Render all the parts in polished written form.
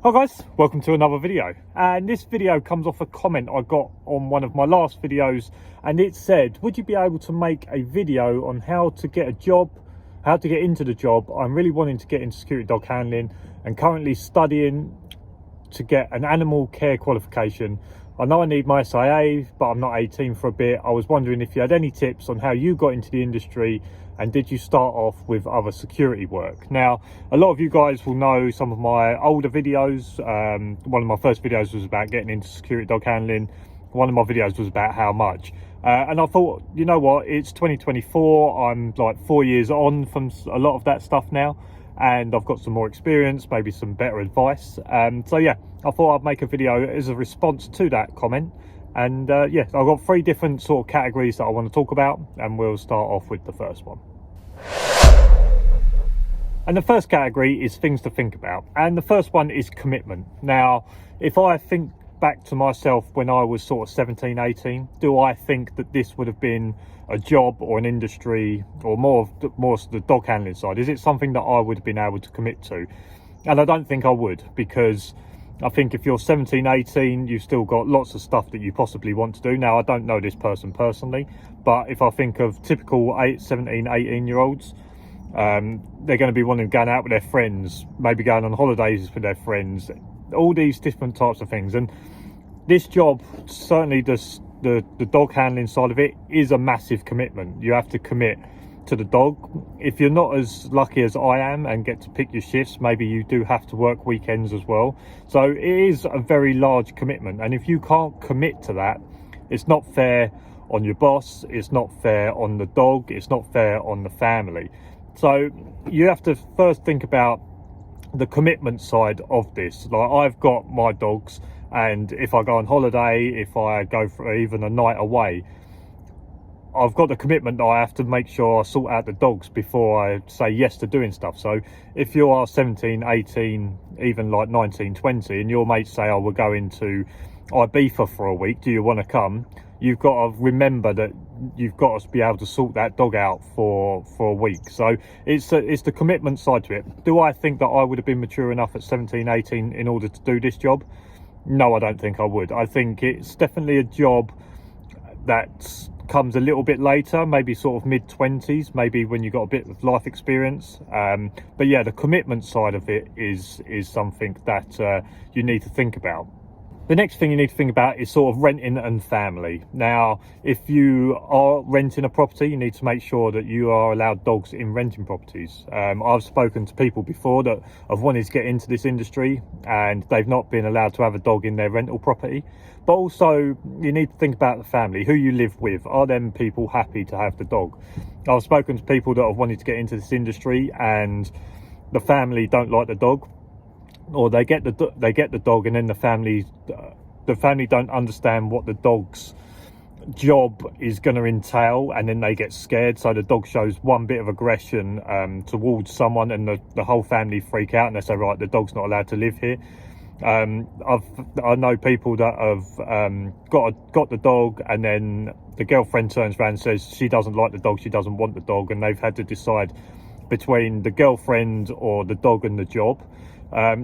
Hi guys, welcome to another video, and this video comes off a comment I got on one of my last videos, and it said, would you be able to make a video on how to get a job, how to get into the job? I'm really wanting to get into security dog handling and currently studying to get an animal care qualification. I know I need my SIA, but I'm not 18 for a bit. I was wondering if you had any tips on how you got into the industry, and did you start off with other security work? Now, a lot of you guys will know some of my older videos. One of my first videos was about getting into security dog handling. One of my videos was about how much. And I thought, you know what, it's 2024. I'm like 4 years on from a lot of that stuff now, and I've got some more experience, maybe some better advice. So yeah, I thought I'd make a video as a response to that comment. And yeah, I've got three different sort of categories that I want to talk about, and we'll start off with the first one. And the first category is things to think about, and the first one is commitment. Now, if I think back to myself when I was sort of 17, 18, do I think that this would have been a job or an industry, or more of the dog handling side? Is it something that I would have been able to commit to? And I don't think I would, because I think if you're 17, 18, you've still got lots of stuff that you possibly want to do. Now, I don't know this person personally, but if I think of typical 17, 18-year-olds, they're going to be wanting to go out with their friends, maybe going on holidays with their friends, all these different types of things. And this job, certainly the dog handling side of it, is a massive commitment. You have to commit to the dog. If you're not as lucky as I am and get to pick your shifts, maybe you do have to work weekends as well. So it is a very large commitment, and if you can't commit to that, it's not fair on your boss, it's not fair on the dog, it's not fair on the family. So you have to first think about the commitment side of this. Like, I've got my dogs, and if I go on holiday, if I go for even a night away, I've got the commitment that I have to make sure I sort out the dogs before I say yes to doing stuff. So if you are 17, 18, even like 19, 20, and your mates say, oh, we're going to Ibiza for a week, do you want to come? You've got to remember that you've got to be able to sort that dog out for a week. So it's the commitment side to it. Do I think that I would have been mature enough at 17, 18 in order to do this job? No, I don't think I would. I think it's definitely a job that comes a little bit later, maybe sort of mid-20s, maybe when you've got a bit of life experience. But yeah, the commitment side of it is something that you need to think about. The next thing you need to think about is sort of renting and family. Now, if you are renting a property, you need to make sure that you are allowed dogs in renting properties. I've spoken to people before that have wanted to get into this industry, and they've not been allowed to have a dog in their rental property. But also, you need to think about the family, who you live with. Are them people happy to have the dog? I've spoken to people that have wanted to get into this industry, and the family don't like the dog, or they get the dog, and then the family don't understand what the dog's job is going to entail, and then they get scared. So the dog shows one bit of aggression towards someone, and the whole family freak out, and they say, right, the dog's not allowed to live here. I know people that have got the dog, and then the girlfriend turns around and says she doesn't like the dog, she doesn't want the dog, and they've had to decide between the girlfriend or the dog and the job.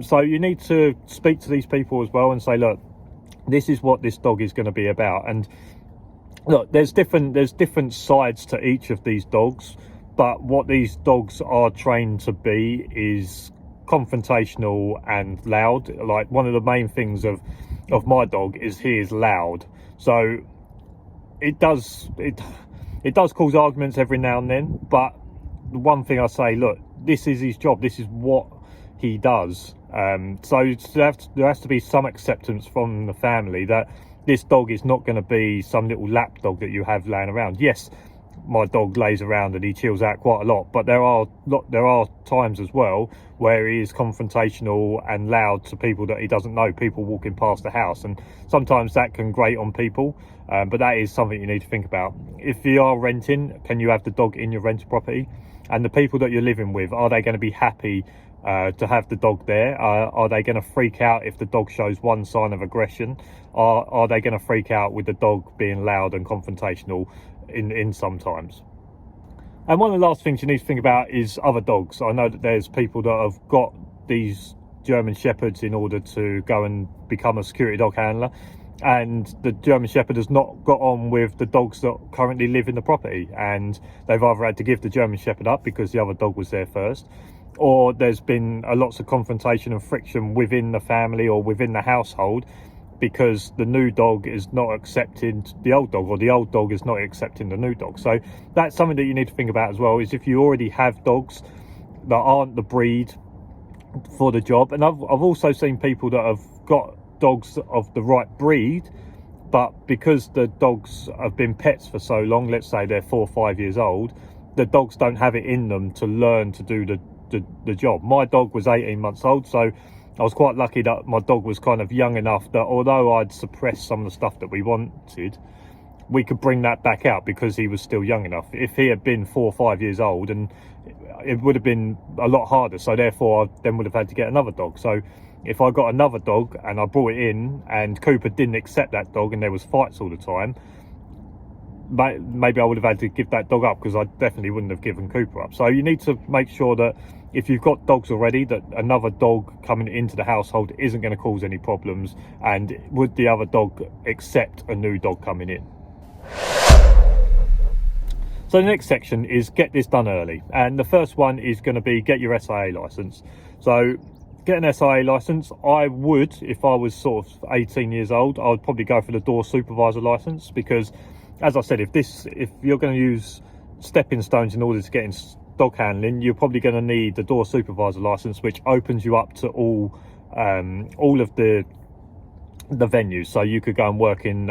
So you need to speak to these people as well and say, look, this is what this dog is going to be about. And look, there's different sides to each of these dogs, but what these dogs are trained to be is confrontational and loud. Like, one of the main things of my dog is he is loud. So it does cause arguments every now and then, but the one thing I say, look, this is his job, this is what he does. So there has to be some acceptance from the family that this dog is not going to be some little lap dog that you have laying around. Yes, my dog lays around and he chills out quite a lot, but there are times as well where he is confrontational and loud to people that he doesn't know, people walking past the house, and sometimes that can grate on people. But that is something you need to think about. If you are renting, can you have the dog in your rental property? And the people that you're living with, are they going to be happy to have the dog there? Are they going to freak out if the dog shows one sign of aggression? Are they going to freak out with the dog being loud and confrontational in sometimes? And one of the last things you need to think about is other dogs. I know that there's people that have got these German Shepherds in order to go and become a security dog handler, and the German Shepherd has not got on with the dogs that currently live in the property, and they've either had to give the German Shepherd up because the other dog was there first, or there's been lots of confrontation and friction within the family or within the household because the new dog is not accepting the old dog, or the old dog is not accepting the new dog. So that's something that you need to think about as well, is if you already have dogs that aren't the breed for the job. And I've also seen people that have got dogs of the right breed, but because the dogs have been pets for so long, let's say they're 4 or 5 years old, the dogs don't have it in them to learn to do the job. My dog was 18 months old, so I was quite lucky that my dog was kind of young enough that although I'd suppressed some of the stuff that we wanted, we could bring that back out because he was still young enough. If he had been 4 or 5 years old, and it would have been a lot harder, so therefore I then would have had to get another dog. So if I got another dog and I brought it in and Cooper didn't accept that dog and there was fights all the time, maybe I would have had to give that dog up, because I definitely wouldn't have given Cooper up. So you need to make sure that if you've got dogs already, that another dog coming into the household isn't going to cause any problems, and would the other dog accept a new dog coming in. So the next section is get this done early, and the first one is going to be get your SIA license. So get an SIA license. I would, if I was sort of 18 years old, I would probably go for the door supervisor license, because as I said, if you're going to use stepping stones in order to get in dog handling, you're probably going to need the door supervisor license, which opens you up to all of the venues. So you could go and work in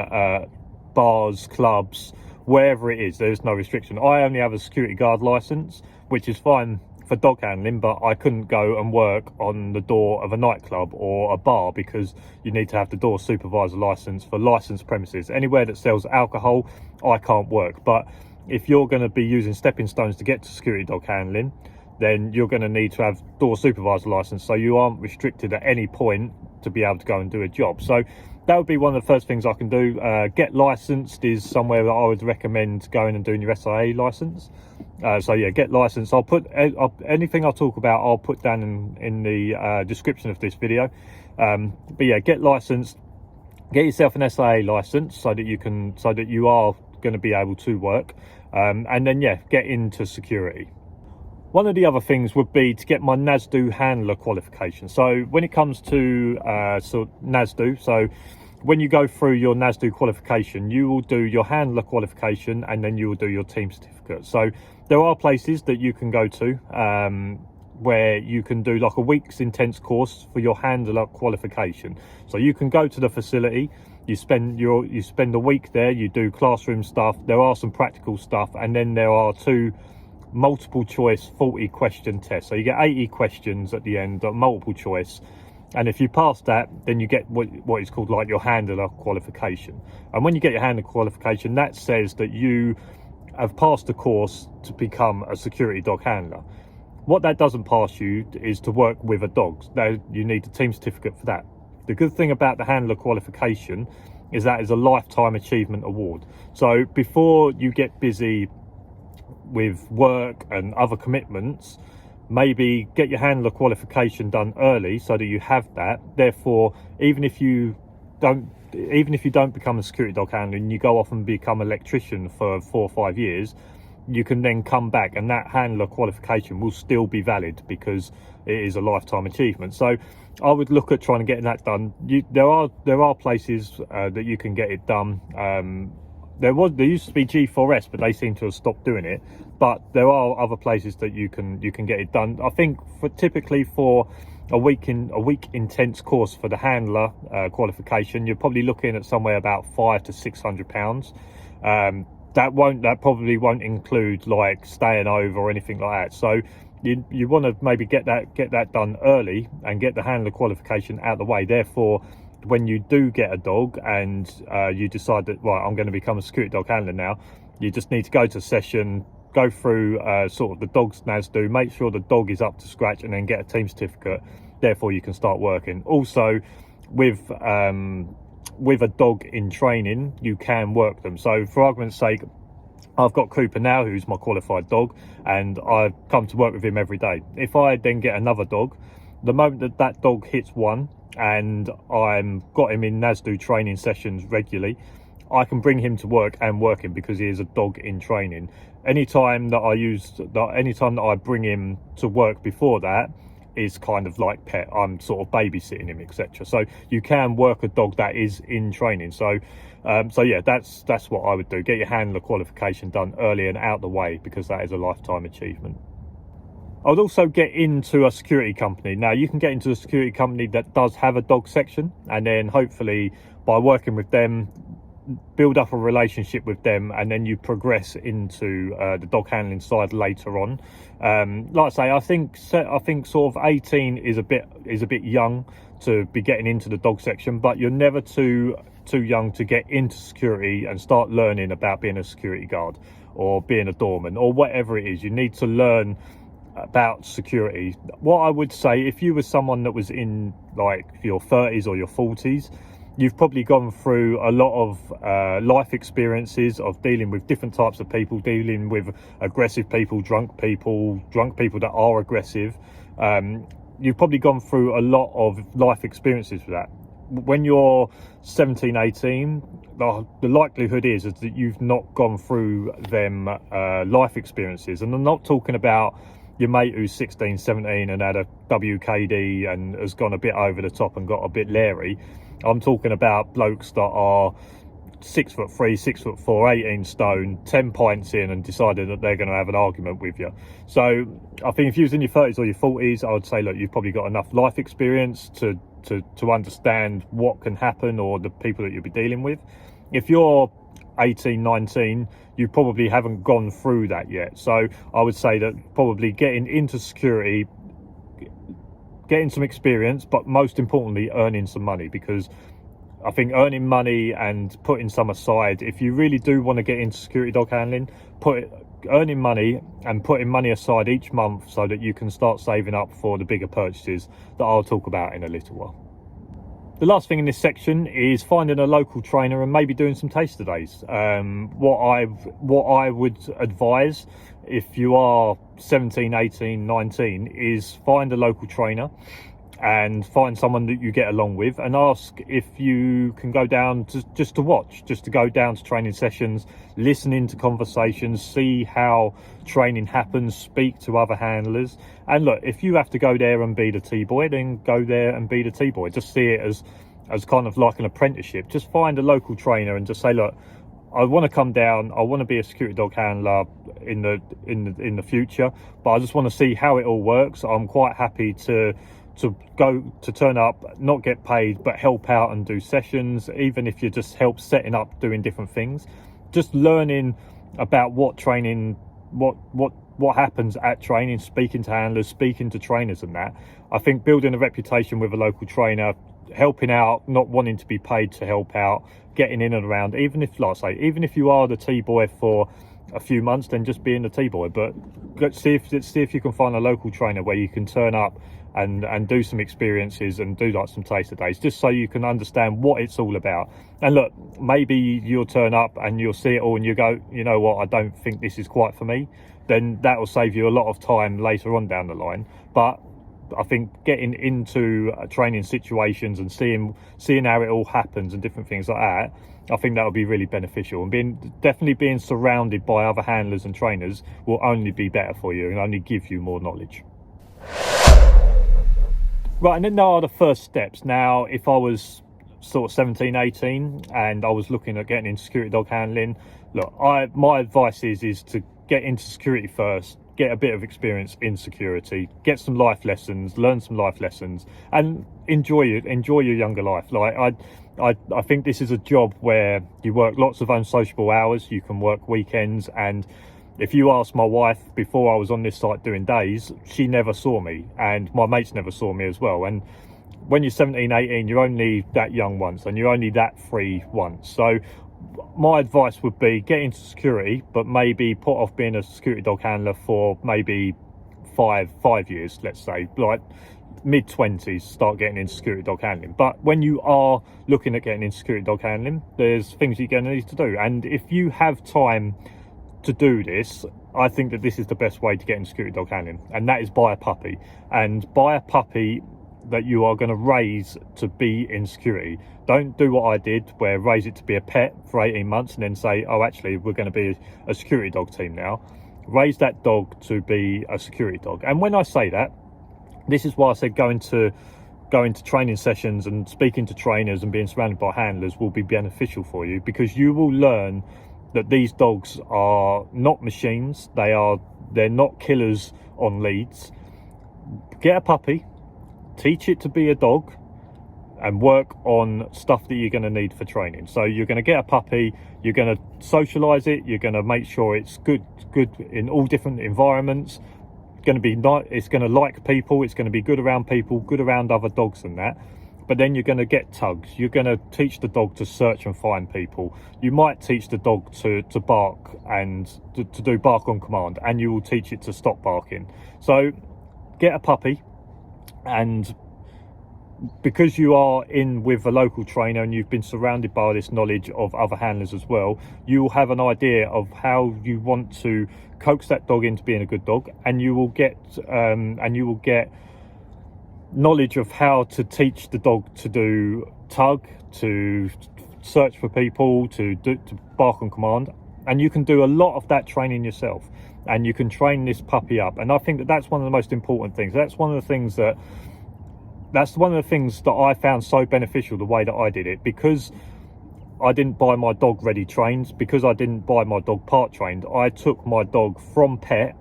bars, clubs, wherever it is. There's no restriction. I only have a security guard license, which is fine for dog handling, but I couldn't go and work on the door of a nightclub or a bar, because you need to have the door supervisor license for licensed premises. Anywhere that sells alcohol, I can't work. But if you're going to be using stepping stones to get to security dog handling, then you're going to need to have door supervisor license, so you aren't restricted at any point to be able to go and do a job. So that would be one of the first things I can do. Get licensed is somewhere that I would recommend going and doing your SIA license. So yeah, get licensed. I'll put anything I'll talk about, I'll put down in the description of this video. But yeah, get licensed, get yourself an SIA license so that you are going to be able to work, and then yeah, get into security. One of the other things would be to get my NASDU handler qualification. So when it comes to NASDU, so when you go through your NASDU qualification, you will do your handler qualification and then you will do your team certificate. So there are places that you can go to where you can do like a week's intense course for your handler qualification. So you can go to the facility, you spend a week there, you do classroom stuff, there are some practical stuff, and then there are 2 multiple choice 40 question tests. So you get 80 questions at the end, multiple choice, and if you pass that, then you get what is called like your handler qualification. And when you get your handler qualification, that says that you have passed the course to become a security dog handler. What that doesn't pass you is to work with a dog. Now you need a team certificate for that. The good thing about the handler qualification is that it's a lifetime achievement award. So before you get busy with work and other commitments, maybe get your handler qualification done early so that you have that. Therefore, even if you don't become a security dog handler and you go off and become an electrician for 4 or 5 years, you can then come back and that handler qualification will still be valid because it is a lifetime achievement. So I would look at trying to get that done. There are places that you can get it done. There used to be G4S, but they seem to have stopped doing it. But there are other places that you can get it done. I think typically for a week intense course for the handler qualification, you're probably looking at somewhere about £500 to £600. That probably won't include like staying over or anything like that. So you want to maybe get that done early and get the handler qualification out of the way. Therefore, when you do get a dog and you decide that, right, I'm going to become a security dog handler now, you just need to go to a session, go through sort of the dog's NASDU, make sure the dog is up to scratch, and then get a team certificate. Therefore, you can start working. Also, with a dog in training, you can work them. So for argument's sake, I've got Cooper now, who's my qualified dog, and I come to work with him every day. If I then get another dog, the moment that that dog hits 1 and I'm got him in NASDU training sessions regularly, I can bring him to work and work him because he is a dog in training. Anytime that I bring him to work before that is kind of like pet. I'm sort of babysitting him, etc. So you can work a dog that is in training. So yeah, that's what I would do. Get your handler qualification done early and out the way, because that is a lifetime achievement. I would also get into a security company. Now, you can get into a security company that does have a dog section, and then hopefully by working with them, build up a relationship with them, and then you progress into the dog handling side later on. Like I say, I think sort of 18 is a bit young to be getting into the dog section, but you're never too young to get into security and start learning about being a security guard or being a doorman or whatever it is. You need to learn about security. What I would say, if you were someone that was in like your 30s or your 40s, you've probably gone through a lot of life experiences of dealing with different types of people, dealing with aggressive people, drunk people that are aggressive. You've probably gone through a lot of life experiences for that. When you're 17, 18, the likelihood is that you've not gone through them life experiences. And I'm not talking about your mate who's 16, 17 and had a WKD and has gone a bit over the top and got a bit leery. I'm talking about blokes that are 6'3", 6'4", 18 stone, 10 pints in, and decided that they're going to have an argument with you. So I think if you was in your 30s or your 40s, I would say, look, you've probably got enough life experience to understand what can happen or the people that you'll be dealing with. If you're 18, 19, you probably haven't gone through that yet. So I would say that probably getting into security, getting some experience, but most importantly earning some money, because I think earning money and putting some aside, if you really do want to get into security dog handling, earning money and putting money aside each month so that you can start saving up for the bigger purchases that I'll talk about in a little while. The last thing in this section is finding a local trainer and maybe doing some taster days. What I would advise if you are 17, 18, 19 is find a local trainer and find someone that you get along with and ask if you can go down just to watch, just to go down to training sessions, listen into conversations, see how training happens, speak to other handlers. And look, if you have to go there and be the T-boy, then go there and be the T-boy. Just see it as kind of like an apprenticeship. Just find a local trainer and just say, look, I want to come down, I want to be a security dog handler in the future, but I just want to see how it all works. I'm quite happy to turn up, not get paid, but help out and do sessions, even if you just help setting up, doing different things, just learning about what training, what happens at training, speaking to handlers, speaking to trainers and that. I think building a reputation with a local trainer, helping out, not wanting to be paid to help out, getting in and around, even if, like I say, even if you are the T-boy for a few months, then just being the T-boy, but see if you can find a local trainer where you can turn up and do some experiences and do like some taster days, just so you can understand what it's all about. And look, maybe you'll turn up and you'll see it all and you go, you know what, I don't think this is quite for me. Then that will save you a lot of time later on down the line. But I think getting into training situations and seeing how it all happens and different things like that, I think that will be really beneficial. And definitely being surrounded by other handlers and trainers will only be better for you and only give you more knowledge. Right, and then there are the first steps. Now, if I was sort of 17, 18 and I was looking at getting into security dog handling, look, my advice is to get into security first, get a bit of experience in security, get some life lessons, learn some life lessons, and enjoy your younger life. Like I think this is a job where you work lots of unsociable hours, you can work weekends, and if you ask my wife, before I was on this site doing days, she never saw me, and my mates never saw me as well. And when you're 17, 18, you're only that young once, and you're only that free once. So my advice would be get into security, but maybe put off being a security dog handler for maybe five years, let's say, like mid-20s, start getting into security dog handling. But when you are looking at getting into security dog handling, there's things you're going to need to do. And if you have time to do this, I think that this is the best way to get into security dog handling, and that is buy a puppy. And buy a puppy that you are going to raise to be in security. Don't do what I did, where raise it to be a pet for 18 months and then say, oh, actually, we're going to be a security dog team now. Raise that dog to be a security dog. And when I say that, this is why I said going to training sessions and speaking to trainers and being surrounded by handlers will be beneficial for you, because you will learn that these dogs are not machines. They're not killers on leads. Get a puppy, teach it to be a dog, and work on stuff that you're going to need for training. So you're going to get a puppy, you're going to socialize it, you're going to make sure it's good in all different environments. It's going to like people, it's going to be good around people, good around other dogs and that. But then you're going to get tugs. You're going to teach the dog to search and find people. You might teach the dog to bark and to do bark on command, and you will teach it to stop barking. So get a puppy, and because you are in with a local trainer and you've been surrounded by this knowledge of other handlers as well, you will have an idea of how you want to coax that dog into being a good dog, and you will get knowledge of how to teach the dog to do tug, to search for people, to bark on command. And you can do a lot of that training yourself, and you can train this puppy up. And I think that that's one of the most important things. That's one of the things that I found so beneficial, the way that I did it, because I didn't buy my dog ready trained, because I didn't buy my dog part trained. I took my dog from pet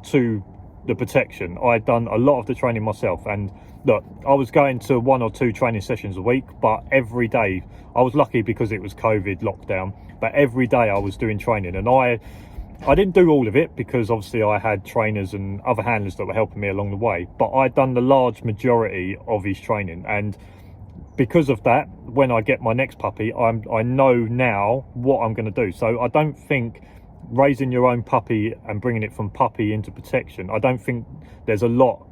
to the protection. I had done a lot of the training myself, and look, I was going to 1 or 2 training sessions a week, but every day, I was lucky because it was COVID lockdown, but every day I was doing training. And I didn't do all of it, because obviously I had trainers and other handlers that were helping me along the way, but I'd done the large majority of his training. And because of that, when I get my next puppy, I know now what I'm going to do. So I don't think raising your own puppy and bringing it from puppy into protection, I don't think there's not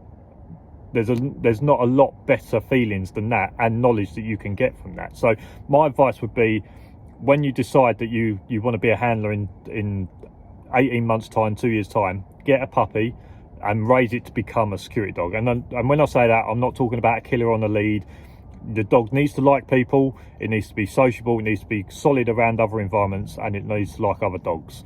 a lot better feelings than that, and knowledge that you can get from that. So my advice would be, when you decide that you want to be a handler in 18 months time, 2 years time, get a puppy and raise it to become a security dog. And when I say that, I'm not talking about a killer on a lead. The dog needs to like people, it needs to be sociable, it needs to be solid around other environments, and it needs to like other dogs.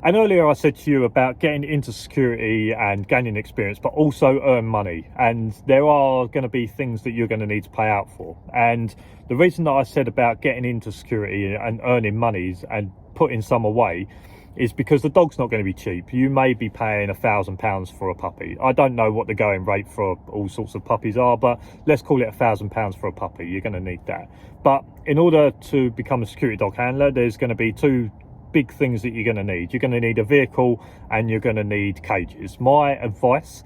And earlier I said to you about getting into security and gaining experience, but also earn money. And there are going to be things that you're going to need to pay out for. And the reason that I said about getting into security and earning monies and putting some away is because the dog's not going to be cheap. You may be paying £1,000 for a puppy. I don't know what the going rate for all sorts of puppies are, but let's call it £1,000 for a puppy. You're going to need that. But in order to become a security dog handler, there's going to be 2 big things that you're going to need. You're going to need a vehicle, and you're going to need cages. My advice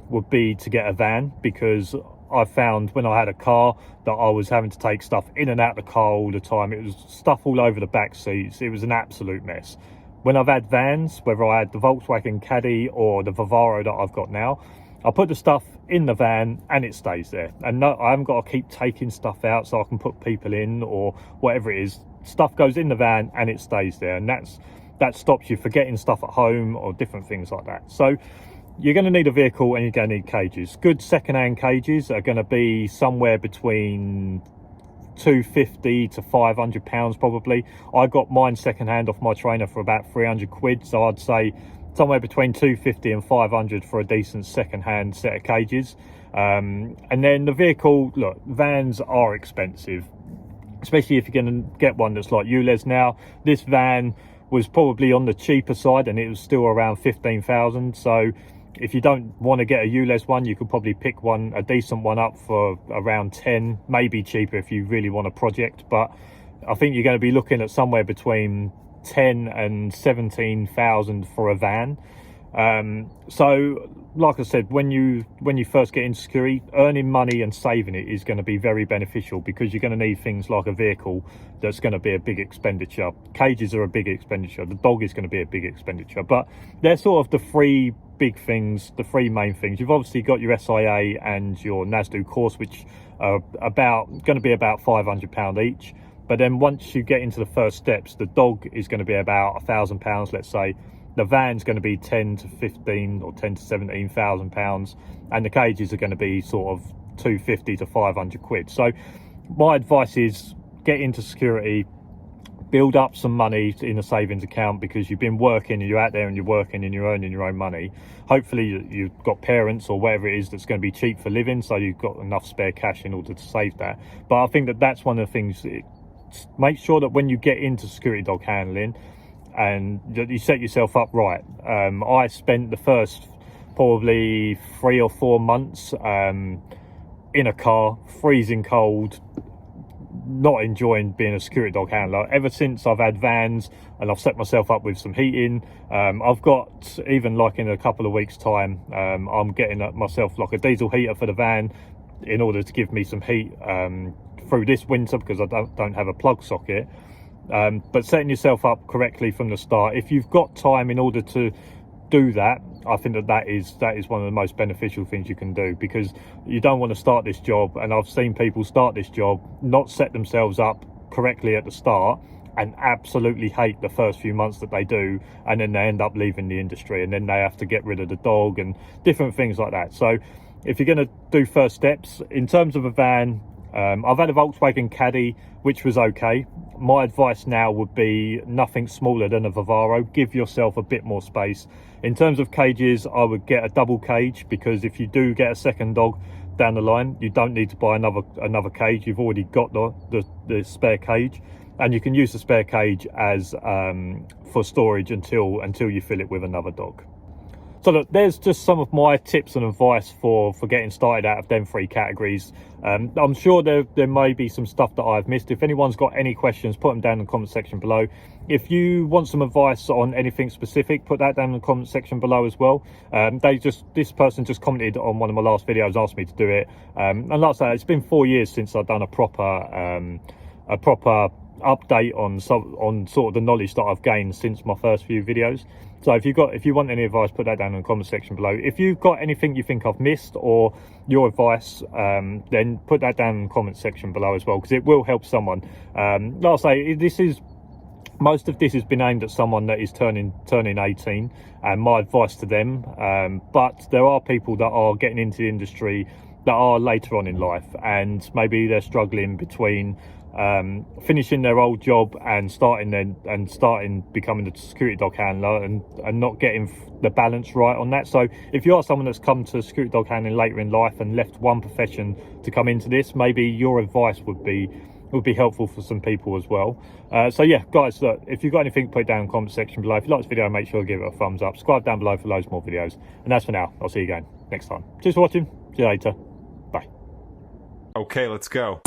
would be to get a van, because I found when I had a car that I was having to take stuff in and out the car all the time. It was stuff all over the back seats. It was an absolute mess. When I've had vans, whether I had the Volkswagen Caddy or the Vivaro that I've got now, I put the stuff in the van and it stays there. And no, I haven't got to keep taking stuff out so I can put people in or whatever it is. Stuff goes in the van and it stays there, and that stops you forgetting stuff at home or different things like that. So you're going to need a vehicle, and you're going to need cages. Good second-hand cages are going to be somewhere between £250 to £500 probably. I got mine second-hand off my trainer for about 300 quid, so I'd say somewhere between £250 and £500 for a decent second-hand set of cages. And then the vehicle, look, vans are expensive, especially if you're going to get one that's like ULEZ now. This van was probably on the cheaper side, and it was still around 15,000. So if you don't want to get a ULEZ one, you could probably pick a decent one up for around 10, maybe cheaper if you really want a project. But I think you're going to be looking at somewhere between 10 and 17,000 for a van. So like I said, when you first get into security, earning money and saving it is going to be very beneficial, because you're going to need things like a vehicle that's going to be a big expenditure. Cages are a big expenditure. The dog is going to be a big expenditure. But they're sort of the 3 big things, the 3 main things. You've obviously got your SIA and your NASDU course, which are going to be about £500 each. But then once you get into the first steps, the dog is going to be about £1,000, let's say. The van's going to be 10 to 15 or 10 to 17,000 pounds, and the cages are going to be sort of 250 to 500 quid. So my advice is get into security, build up some money in a savings account, because you've been working and you're out there and you're working and you're earning your own money. Hopefully you've got parents or whatever it is that's going to be cheap for living, so you've got enough spare cash in order to save that. But I think that that's one of the things. Make sure that when you get into security dog handling, and you set yourself up right. I spent the first probably 3 or 4 months in a car, freezing cold, not enjoying being a security dog handler. Ever since I've had vans and I've set myself up with some heating, I've got, even like in a couple of weeks time, I'm getting myself like a diesel heater for the van in order to give me some heat through this winter, because I don't have a plug socket. But setting yourself up correctly from the start, if you've got time in order to do that, I think that is one of the most beneficial things you can do, because you don't want to start this job, and I've seen people start this job, not set themselves up correctly at the start, and absolutely hate the first few months that they do, and then they end up leaving the industry, and then they have to get rid of the dog and different things like that. So if you're going to do first steps in terms of a van, I've had a Volkswagen Caddy, which was okay. My advice now would be nothing smaller than a Vivaro. Give yourself a bit more space. In terms of cages, I would get a double cage, because if you do get a second dog down the line, you don't need to buy another cage. You've already got the spare cage, and you can use the spare cage as for storage until you fill it with another dog. So look, there's just some of my tips and advice for getting started out of them 3 categories. I'm sure there may be some stuff that I've missed. If anyone's got any questions, put them down in the comment section below. If you want some advice on anything specific, put that down in the comment section below as well. This person just commented on one of my last videos, asked me to do it. And like I say, it's been 4 years since I've done a proper update on sort of the knowledge that I've gained since my first few videos. So if you want any advice, put that down in the comment section below. If you've got anything you think I've missed or your advice, then put that down in the comment section below as well, because it will help someone. Like I say, most of this has been aimed at someone that is turning 18, and my advice to them. But there are people that are getting into the industry that are later on in life, and maybe they're struggling between finishing their old job and starting becoming a security dog handler, and not getting the balance right on that. So if you are someone that's come to security dog handling later in life and left one profession to come into this, maybe your advice would be helpful for some people as well. So yeah, guys, look, if you've got anything, put it down in the comment section below. If you like this video, make sure to give it a thumbs up, subscribe down below for loads more videos, and that's for now. I'll see you again next time. Cheers for watching. See you later. Bye. Okay, let's go.